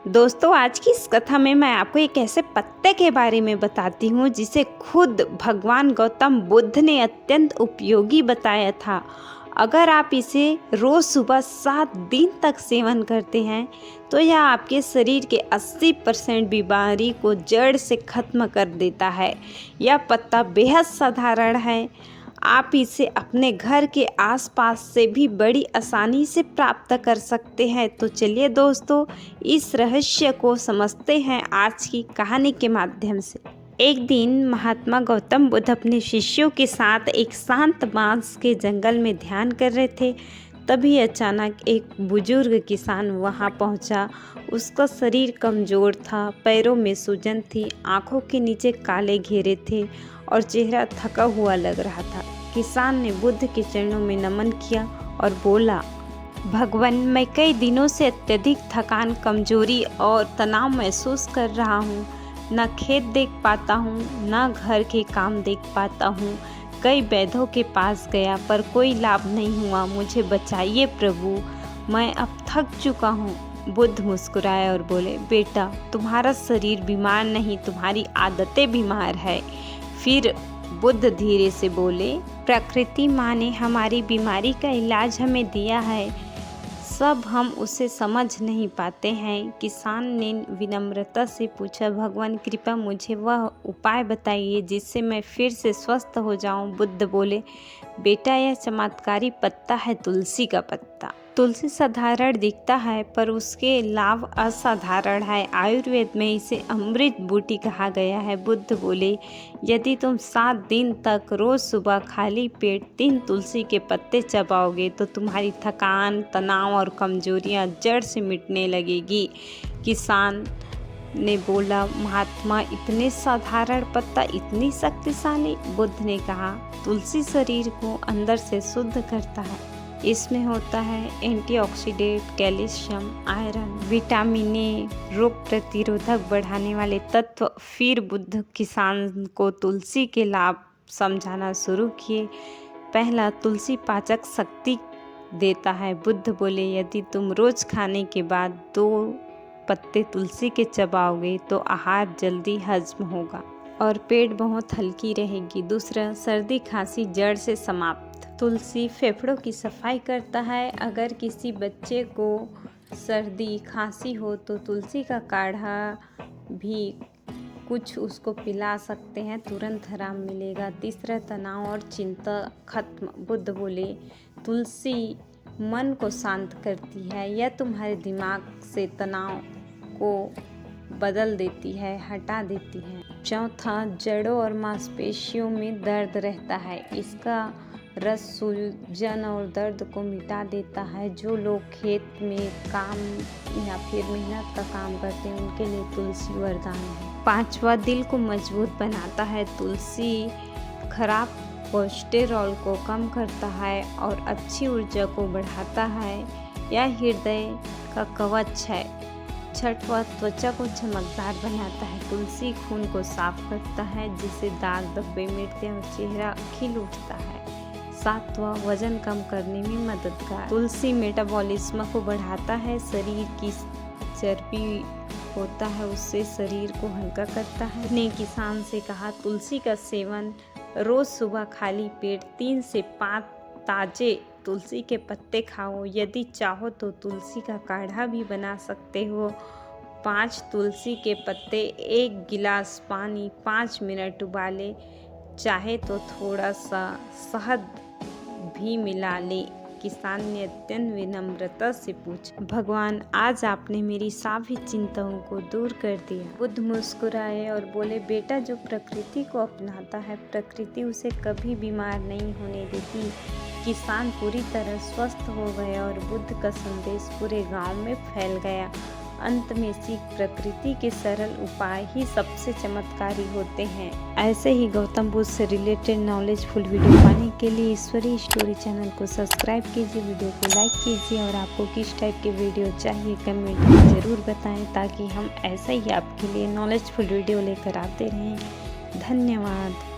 दोस्तों, आज की इस कथा में मैं आपको एक ऐसे पत्ते के बारे में बताती हूँ जिसे खुद भगवान गौतम बुद्ध ने अत्यंत उपयोगी बताया था। अगर आप इसे रोज़ सुबह 7 दिन तक सेवन करते हैं तो यह आपके शरीर के 80% बीमारी को जड़ से खत्म कर देता है। यह पत्ता बेहद साधारण है। आप इसे अपने घर के आसपास से भी बड़ी आसानी से प्राप्त कर सकते हैं। तो चलिए दोस्तों, इस रहस्य को समझते हैं आज की कहानी के माध्यम से। एक दिन महात्मा गौतम बुद्ध अपने शिष्यों के साथ एक शांत बांस के जंगल में ध्यान कर रहे थे। तभी अचानक एक बुजुर्ग किसान वहां पहुंचा। उसका शरीर कमजोर था, पैरों में सूजन थी, आंखों के नीचे काले घेरे थे और चेहरा थका हुआ लग रहा था। किसान ने बुद्ध के चरणों में नमन किया और बोला, भगवान, मैं कई दिनों से अत्यधिक थकान, कमजोरी और तनाव महसूस कर रहा हूँ। न खेत देख पाता हूँ, न घर के काम देख पाता हूँ। कई वैद्यों के पास गया पर कोई लाभ नहीं हुआ। मुझे बचाइए प्रभु, मैं अब थक चुका हूँ। बुद्ध मुस्कुराए और बोले, बेटा, तुम्हारा शरीर बीमार नहीं, तुम्हारी आदतें बीमार है। फिर बुद्ध धीरे से बोले, प्रकृति माँ ने हमारी बीमारी का इलाज हमें दिया है, सब हम उसे समझ नहीं पाते हैं। किसान ने विनम्रता से पूछा, भगवान कृपा मुझे वह उपाय बताइए जिससे मैं फिर से स्वस्थ हो जाऊं। बुद्ध बोले, बेटा, यह चमत्कारी पत्ता है तुलसी का पत्ता। तुलसी साधारण दिखता है पर उसके लाभ असाधारण है। आयुर्वेद में इसे अमृत बूटी कहा गया है। बुद्ध बोले, यदि तुम 7 दिन तक रोज सुबह खाली पेट 3 तुलसी के पत्ते चबाओगे तो तुम्हारी थकान, तनाव और कमजोरियां जड़ से मिटने लगेगी। किसान ने बोला, महात्मा, इतने साधारण पत्ता इतनी शक्तिशाली? बुद्ध ने कहा, तुलसी शरीर को अंदर से शुद्ध करता है। इसमें होता है antioxidant, calcium, iron, vitamin A, रोग प्रतिरोधक बढ़ाने वाले तत्व। फिर बुद्ध किसान को तुलसी के लाभ समझाना शुरू किए। पहला, तुलसी पाचक शक्ति देता है। बुद्ध बोले, यदि तुम रोज खाने के बाद 2 पत्ते तुलसी के चबाओगे तो आहार जल्दी हजम होगा और पेट बहुत हल्की रहेगी। दूसरा, सर्दी खांसी जड़ से समाप्त। तुलसी फेफड़ों की सफाई करता है। अगर किसी बच्चे को सर्दी खांसी हो तो तुलसी का काढ़ा भी कुछ उसको पिला सकते हैं, तुरंत आराम मिलेगा। तीसरा, तनाव और चिंता खत्म। बुद्ध बोले, तुलसी मन को शांत करती है। यह तुम्हारे दिमाग से तनाव को बदल देती है, हटा देती है। चौथा, जड़ों और मांसपेशियों में दर्द रहता है। इसका रस सूजन और दर्द को मिटा देता है। जो लोग खेत में काम या फिर मेहनत का काम करते हैं उनके लिए तुलसी वरदान है। पांचवा, दिल को मजबूत बनाता है। तुलसी खराब कोलेस्टेरॉल को कम करता है और अच्छी ऊर्जा को बढ़ाता है। यह हृदय का कवच है। छठवां, त्वचा को चमकदार बनाता है। तुलसी खून को साफ करता है जिससे दाग धब्बे मिटते हैं और चेहरा खिल उठता है। सातवां, वजन कम करने में मददगार। तुलसी मेटाबॉलिज्म को बढ़ाता है। शरीर की चर्बी होता है उससे शरीर को हल्का करता है। ने किसान से कहा, तुलसी का सेवन रोज सुबह खाली पेट 3 से 5 ताजे तुलसी के पत्ते खाओ। यदि चाहो तो तुलसी का काढ़ा भी बना सकते हो। 5 तुलसी के पत्ते, 1 गिलास पानी, 5 मिनट उबाले। चाहे तो थोड़ा सा शहद भी मिला ले। किसान ने अत्यंत विनम्रता से पूछा, भगवान, आज आपने मेरी सभी चिंताओं को दूर कर दिया। बुद्ध मुस्कुराए और बोले, बेटा, जो प्रकृति को अपनाता है प्रकृति उसे कभी बीमार नहीं होने देती। किसान पूरी तरह स्वस्थ हो गया और बुद्ध का संदेश पूरे गांव में फैल गया। अंत में सीख, प्रकृति के सरल उपाय ही सबसे चमत्कारी होते हैं। ऐसे ही गौतम बुद्ध से रिलेटेड नॉलेजफुल वीडियो पाने के लिए ईश्वरी स्टोरी चैनल को सब्सक्राइब कीजिए, वीडियो को लाइक कीजिए और आपको किस टाइप के वीडियो चाहिए कमेंट में ज़रूर बताएं ताकि हम ऐसा ही आपके लिए नॉलेजफुल वीडियो लेकर आते रहें। धन्यवाद।